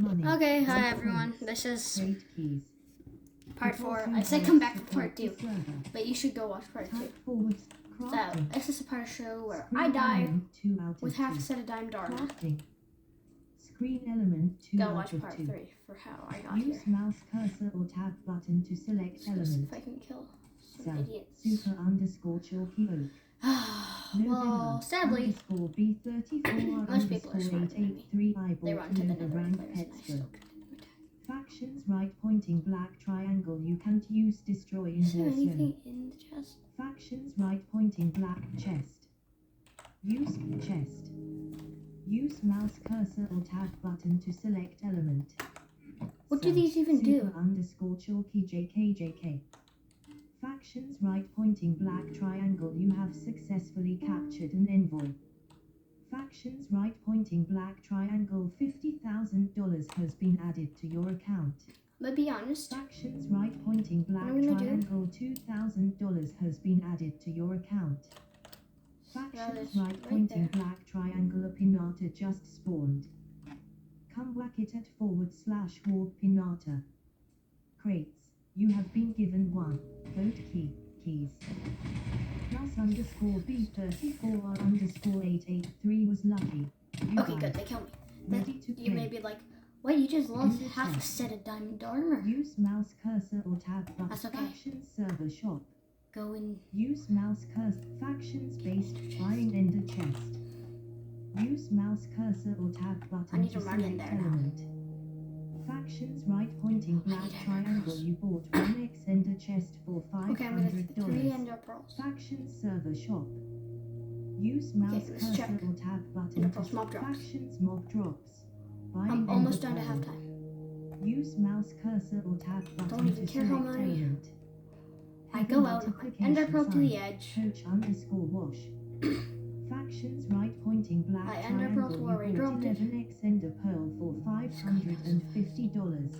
Money. Okay, hi Gold everyone. coins, This is Trade keys. part Before 4. two I said blocks come back to for part the 2, server. but you should go watch part 2. Type forward. So, Crafting. this is a part of the show where Screen I die element 2 out of with half a 2. set of diamond armor. Crafting. Screen element 2 Go out watch of part 2. 3 for how I got Use here. mouse cursor or tab button to select Let's go see element. if I can kill some Cell. idiots. Super underscore chalky oak. Well, sadly, Underscore B34 most people are smarter than me. 883 eyeball they run to the Nova nether rank players and I Petsker. still continue to attack. Factions right pointing black triangle you can't use destroy in Is there Warzone. anything in the chest? Factions right pointing black chest. Use chest. Use mouse cursor or tab button to select element. What do Cell. these even do? Super underscore chalky JKJK. Factions right pointing black triangle you have successfully captured an envoy. Factions right pointing black triangle $50,000 has been added to your account. But be honest, Factions right pointing black I'm gonna do- triangle $2,000 has been added to your account. Factions that's right right pointing there. black triangle a pinata just spawned. Come whack it at /war pinata. Crates. You have been given one. Vote keys. Plus underscore B34 underscore 883 was lucky. You okay, died. good, they kill me. Ready to You may play. be like, what, you just lost Use half a chest. set of diamond armor? Use mouse cursor or tab button. That's okay. Factions server shop. Go in. Use mouse cursor. Factions based buying ender chest. Use mouse cursor or tab button I need to to run in select there now. element. Factions right pointing black need ender triangle pearls. you bought 1x ender chest for Okay, I'm gonna $500. 3 ender pearls. Factions server shop. Use mouse let's cursor check. or tab button Ender to pearls, mob drops. Factions mob drops. Buying I'm almost ender done to pearl. halftime. Use mouse cursor or tab button even to care how select many. element. I Heavy go out, multiplication ender pearl to the sign. edge. Coach underscore wash. Factions right pointing black I ender triangle pearl to you where I bought dropped it. 11x ender pearl for $550.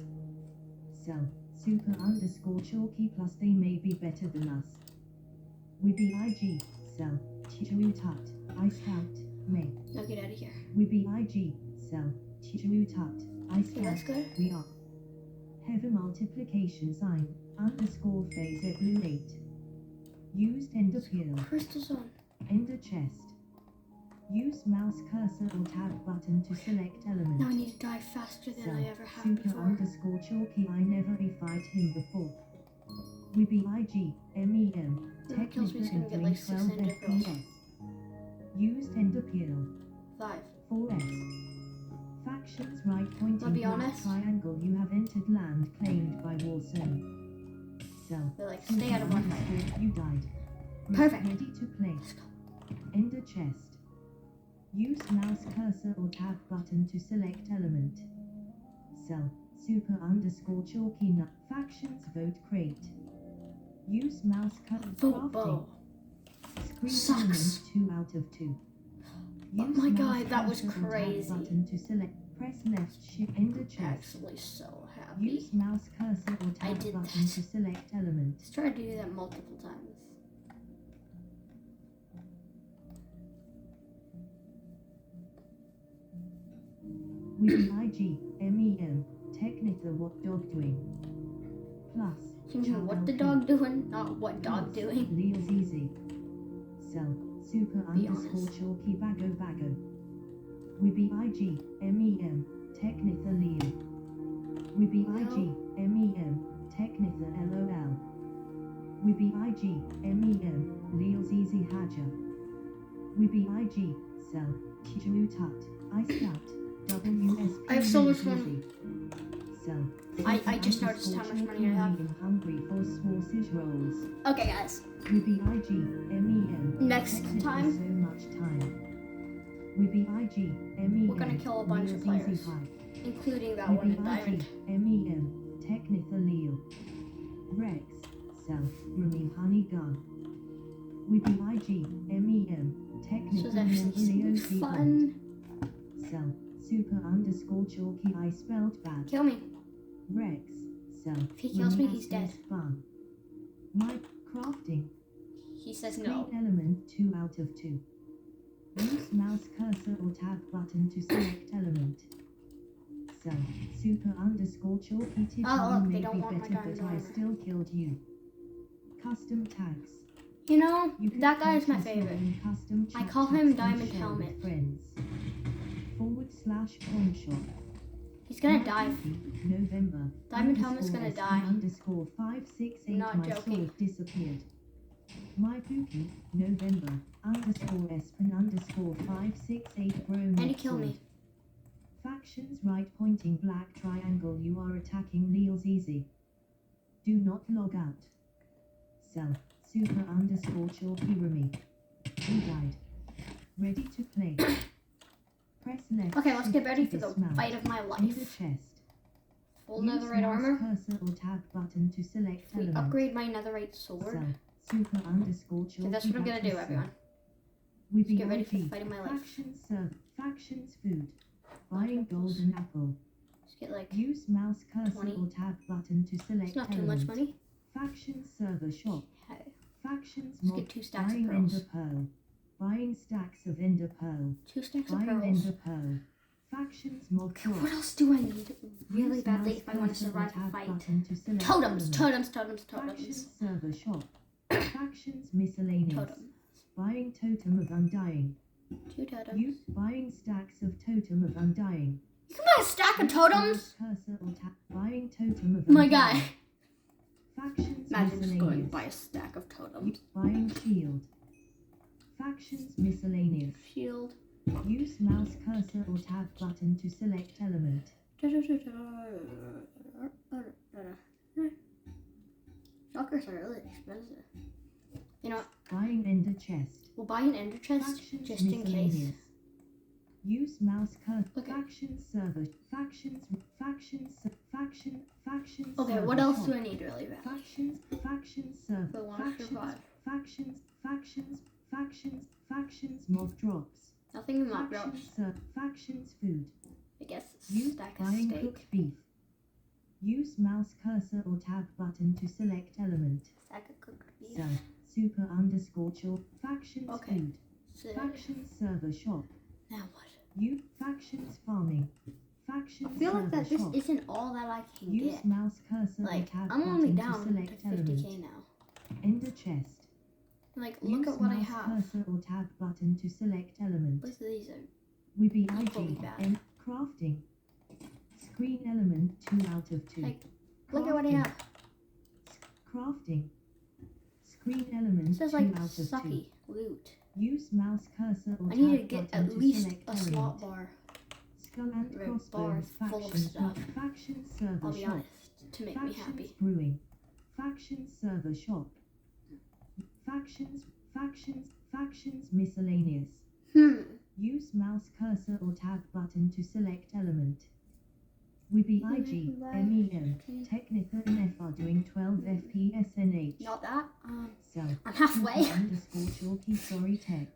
Sell. Super underscore chalky plus they may be better than us. We be IG. Sell. Chichu tut. I scout. May. Now get out of here. We be IG. Sell. Chichu tut. I Okay, that's scout. good. We are. Heavy multiplication sign. Underscore phase at blue 8. Used ender peel. Crystal zone. Ender chest. Use mouse cursor or tab button to select element. Now I need to die faster than I ever have Super before. underscore chalky I never fight him before. We be IG, MEM, Whoever kills me is gonna get entering like 6 12 ender pearls. FPS. Used ender peel, 5. 4S. Factions right I'll pointing be black honest. triangle you have entered land claimed by Warzone. Cell. They're like, stay out of my fight. underscore, you died. Perfect. Ready to play. Ender chest. Use mouse cursor or tab button to select element. Cell. Super underscore chalky nut. Factions vote crate. Use mouse cursor. Vote bow. Screen Sucks. element 2 out of 2. Oh Use my mouse god, that was cursor or tab crazy. button to select. Press left shift. Ender chest. Actually so happy. Use mouse cursor or I tab did button that. to select element. Let's try to do that multiple times. We be IG, MEM, technical what dog doing. Plus, What the dog doing? Not what dog plus, doing. Leo's easy. Cell, super Be underscore honest. chalky bago. We be IG, MEM, technical Leo. We be IG, MEM, technical LOL. We be IG, MEM, Leo's easy Haja. We be IG, Cell, Chichu tut, I scout, WSP. I have so much Easy. money. Cell. I just noticed how much money I have. Hungry for sausage rolls. Okay, guys. We be IG, MEM. Next Technically time, so much time. We be IG, MEM. we're gonna kill a bunch of Leo's easy players, high. including that We one be in Diamond. IG, MEM. Technical Leo. Rex, Self, Remy Honey Gun. We be IG, MEM. This Technical was actually Leo so fun. Self, super underscore chalky I spelled bad. Kill me. Rex, Self. If he kills me, Remy he's dead. Fun. Mike crafting. He says Screen no. element 2 out of 2. Use mouse cursor or tab button to select element. Cell. Super underscore chalky tip. Oh, look, you they may don't be want my better, diamond but I armor. still killed you. Custom tags. You know, You can that guy is my purchase your favorite. own custom I chat call text him and Diamond share Helmet. with friends. /coin shop. He's gonna die. November. Diamond Helmet's underscore gonna SP die. underscore 568. Not My joking. sword disappeared. My Pookie. November. Underscore Espen underscore 568. Bro. And he not killed me. sword. Factions right pointing black triangle. You are attacking Leal's easy. Do not log out. Sell. Super underscore chalky Remy. You died. Ready to play. Press left. Okay, let's get shift ready to for the dismount. fight of my In the life. chest. Full Use netherite mouse armor. cursor or tab button to select We element. upgrade my netherite sword. Sell. Super underscore chalky. Okay, that's what I'm gonna do, battle everyone. cell. With Let's get ready for the EIG. fight of my life. Factions serve. Factions food. Buying golden apple. Let's get like, Use mouse cursor 20. or tab button to select it's not too element. much money. Factions server shop. Okay, Factions let's mob. get 2 stacks of Buying pearls. ender pearl. Buying stacks of ender pearl. 2 stacks of Buying pearls. ender pearl. Factions mob Okay, what drop. else do I need really Use badly mouse if I want to cursor or survive the tab fight? button to select Totems, element. totems. Factions server shop. Factions miscellaneous. Totem. Buying totem of undying. 2 totems. Use buying stacks of totem of undying. You can buy a stack of totems? Cursor or tab. Buying totem of My undying. guy. Factions Imagine just going miscellaneous. buy a stack of totems. Buying shield. Factions miscellaneous. Shield. Use mouse cursor or tab button to select element. Shockers are really expensive. You know what? Buying ender chest. We'll buy an ender chest Factions just in case. miscellaneous. Use mouse cursor. Okay. Factions server. Factions. Okay, server what else shop. do I need really bad? Factions server. If I want to survive. Factions mob drops. Nothing in mob drops. Factions food. I guess a Use stack of buying steak. cooked beef. Use mouse cursor or tab button to select element. Stack of cooked beef. Sell. Super underscore chalk. Factions Okay. food. So, Factions server shop. now what? You factions farming. Factions I feel like server that this shop. isn't all that I can Use get. mouse cursor Like, or tab I'm only button down to to select element. 50k now. Ender chest. Like, look Use at what I mouse have. cursor or tab button to select element. Both of these are With the equally IG bad. and crafting. Screen element 2 out of 2. Like, look at what I Crafting. have. Crafting. Screen element It says 2 like out of 2. sucky loot. Use mouse cursor or I need to tab get button at to least select a element. slot bar. Skull and Red crossbones bar full of factions stuff. Factions server I'll be shop. honest, to make me Factions happy. brewing. Factions server shop. Factions miscellaneous. Use mouse cursor or tab button to select element. With the IG, MEM, Technica and F are doing 12 FPS NH. Not that. So, I'm halfway. underscore chalky sorry tech.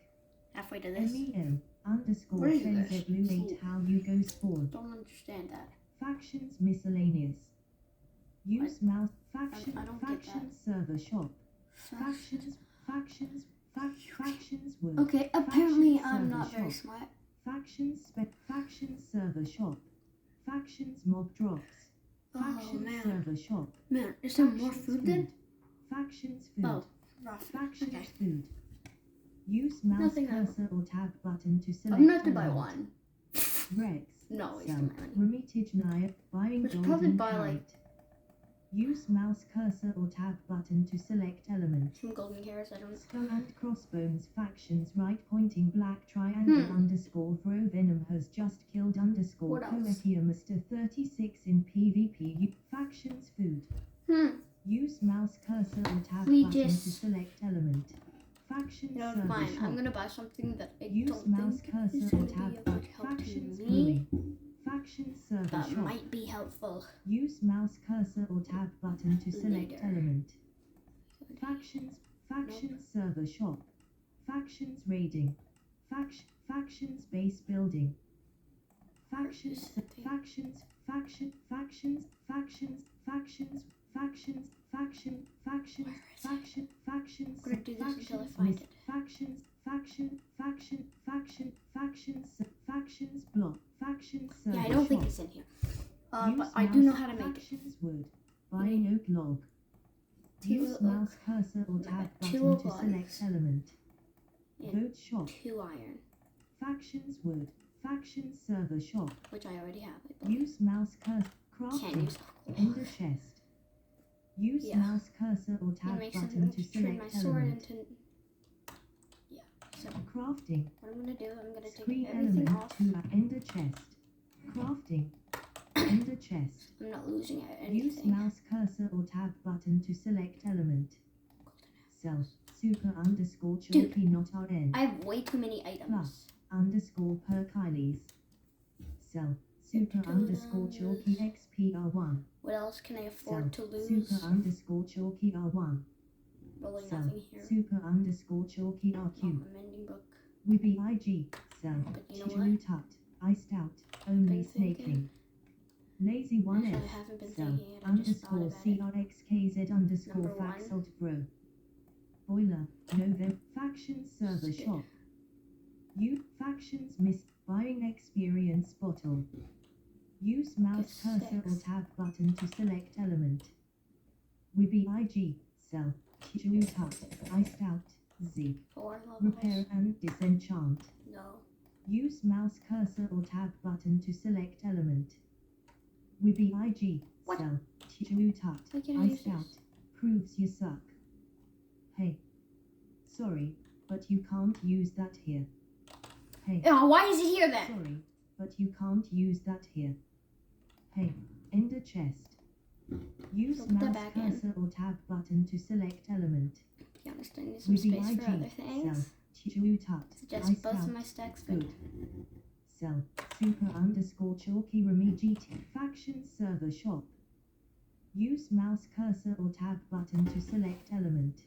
Halfway to this. MEM, underscore What is this? Fenzer Blue 8 how you go spawn. Don't understand that. Factions miscellaneous. Use mouse I don't get factions server shop. Factions work. Okay, apparently Faction I'm server not very shop. smart. Factions server shop. Factions mob drops. Oh Factions man. server shop. Man, is there more Factions food then? Factions food. Oh, rough. Factions Okay. food. Use mouse Nothing else. cursor or tab button to select. I'm gonna have to buy element. one. Rex. No, waste Sell. of my money. Remitage Naya. Buying We should golden probably buy, carrot. like- Use mouse cursor or tab button to select element. Some golden carrots, I don't. Skull and crossbones factions right pointing black triangle underscore throw venom has just killed underscore What else? Coetia Mr. 36 in PvP. Factions food. Use mouse cursor or tab We button to just- select element. Factions You know, server fine. shop. I'm gonna buy something that I Use don't mouse think cursor is or gonna be tab of button. much help to Factions me. brewing. Factions server That shop. might be helpful. Use mouse cursor or tab button to select Later. element. Factions server shop. Factions raiding. Factions base building. Factions I'm gonna do this until I find it. Factions block. Factions server Yeah, I don't think shop. it's in here. Use But I do know mouse how to make it. Factions wood. Buying oak log. Two Use oak. mouse cursor or I tab got two button oak to select logs. element. And Boat shop. 2 iron, Factions wood. Factions server shop. which I already have. I believe. Use mouse cursor. Can't Crafting. use alcohol. Ender chest. Use Yeah. mouse cursor or I'm tab gonna make button something to to turn my select sword element. into. Yeah. So Crafting. what I'm gonna do, I'm gonna take Screen everything element off. to ender chest. Crafting. Ender chest. I'm not losing Use anything. mouse cursor or tab button to select element. Self. Super underscore Dude. chalky not RN. I have way too many items. Underscore per Kylie's. Self. Super underscore chalky XPR1. What else can I afford to Self. lose? Super underscore chalky R1. Really Self. nothing here. Super underscore chalky Oh, RQ. a mending book. Wibby IG. Self. But you know Chicheru what? tut. Iced out. Only Been thinking. snaking. Lazy 1S. Actually, I haven't been Self. thinking it. I just thought Underscore about it. CRXKZ underscore Number one. Faxalt Bro. Boiler. November. Factions server Skid. shop. You factions miss buying experience bottle. Use mouse Get cursor or six. tab button to select element. Wibby IG. Sell. Chicheru tut. Iced out. Z. 4 levels. Repair and disenchant. No. Use mouse cursor or tab button to select element. Wibby IG. What? Sell. Chicheru tut. Why can't I use Iced out. this? Proves you suck. Hey. Sorry, but you can't use that here. Hey. Oh, why is it here then? Sorry, but you can't use that here. Hey. Ender chest. Use Put that mouse back in. cursor or tab button to select element. To be honest, I need some Wibby space for IG. other things. Sell. Chicheru tut. Suggest Iced both out. of my stacks good. Good. Sell. Super underscore chalky remi GT. Factions server shop. Use mouse cursor or tab button to select element.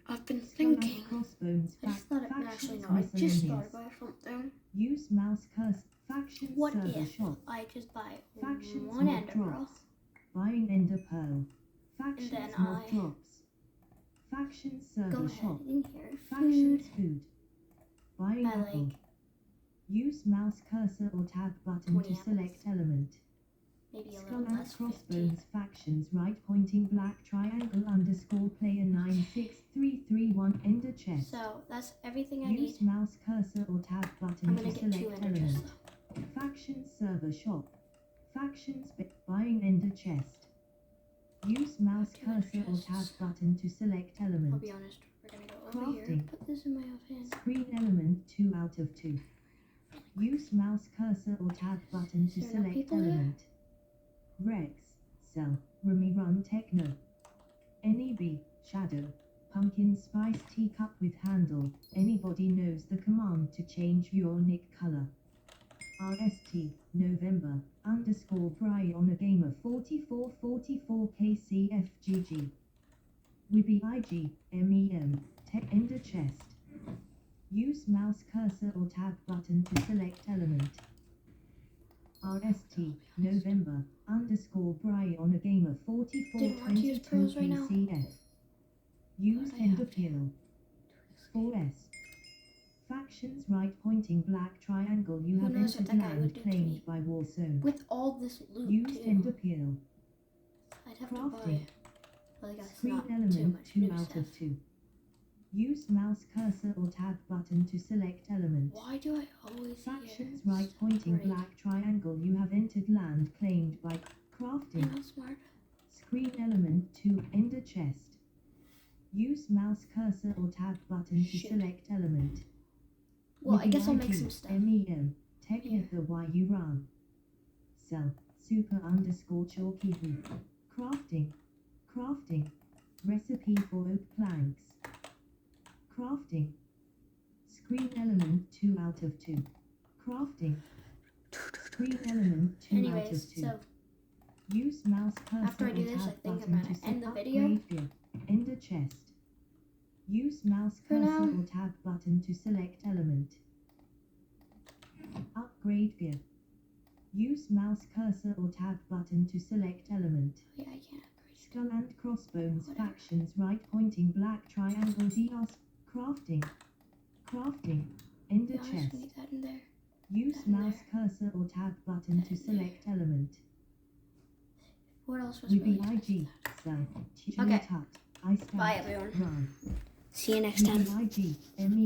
I've been Skull and thinking. crossbones. I just thought it, actually Factions no, I just thought miscellaneous. about something. Use mouse cursor. Factions What server if shop. I just buy Factions one mob ender pearl? drops. Buying ender pearl. Factions then mob I- drops. Factions Go server ahead shop. in here. Factions Food. food. Buying I apple. like Use mouse cursor or tab button 20 to select apples. element. maybe a Skull little and less. 50. crossbones factions right pointing black triangle underscore player 96331 ender chest. So that's everything I need. Use mouse cursor or tab button I'm to gonna get 2 select ender chests element. though. Factions server shop. Factions buying ender chest. Use mouse Two ender cursor or tab chests. button to select I'll element. be honest, we're gonna go over here. Crafting. Put this in my oven. Screen element 2 out of 2. Use mouse cursor or tab button to Is there no select people here? element. Rex, Cell, Remy Run Techno. NEB, Shadow, Pumpkin Spice Teacup with handle. Anybody knows the command to change your nick color. RST, November, underscore Brian Gamer 4444 KCFGG. Wibby IG, MEM, Tech Ender Chest. Use mouse cursor or tab button to select element. RST, November, underscore Brian Gamer Didn't want to use 4422 pearls right now. KCF. Use But I Ender have to. Peel. 4S. Factions right pointing black triangle you Who have knows what entered that guy would land do to claimed me. by Warzone. With all this loot Use too. Ender Peel. I'd have to Crafting. buy. Well, I guess Screen not too element much 2 new out stuff. of 2. Use mouse cursor or tab button to select element. Why do I always Factions hear right pointing separate? black triangle you have entered land claimed by I'm crafting. not smart. Screen element 2 ender chest. Use mouse cursor or tab button to Shit. select element. Well, I Wibby guess I'll make IG, some stuff. MEM, Technica why you run. Cell, super underscore chalky who. Crafting. Crafting. Recipe for oak planks. Crafting. Screen element 2 out of 2. Crafting. Screen element 2 out Anyways, of 2. so Use mouse cursor After I do or this, I tab think I'm button gonna to end the set video. upgrade gear. Ender chest. Use mouse For cursor now. or tab button to select element. Upgrade gear. Use mouse cursor or tab button to select element. yeah, I can't upgrade. Skull and crossbones Whatever. factions right pointing black triangle DOS. Crafting. Crafting. Ender Yeah, I'm just chest. gonna leave that in there. Use that in mouse cursor or tab button That to in there. select element. What else was We really be IG. Style. Okay. Tut. I start. Bye, everyone. Run. See you next We time. be IG.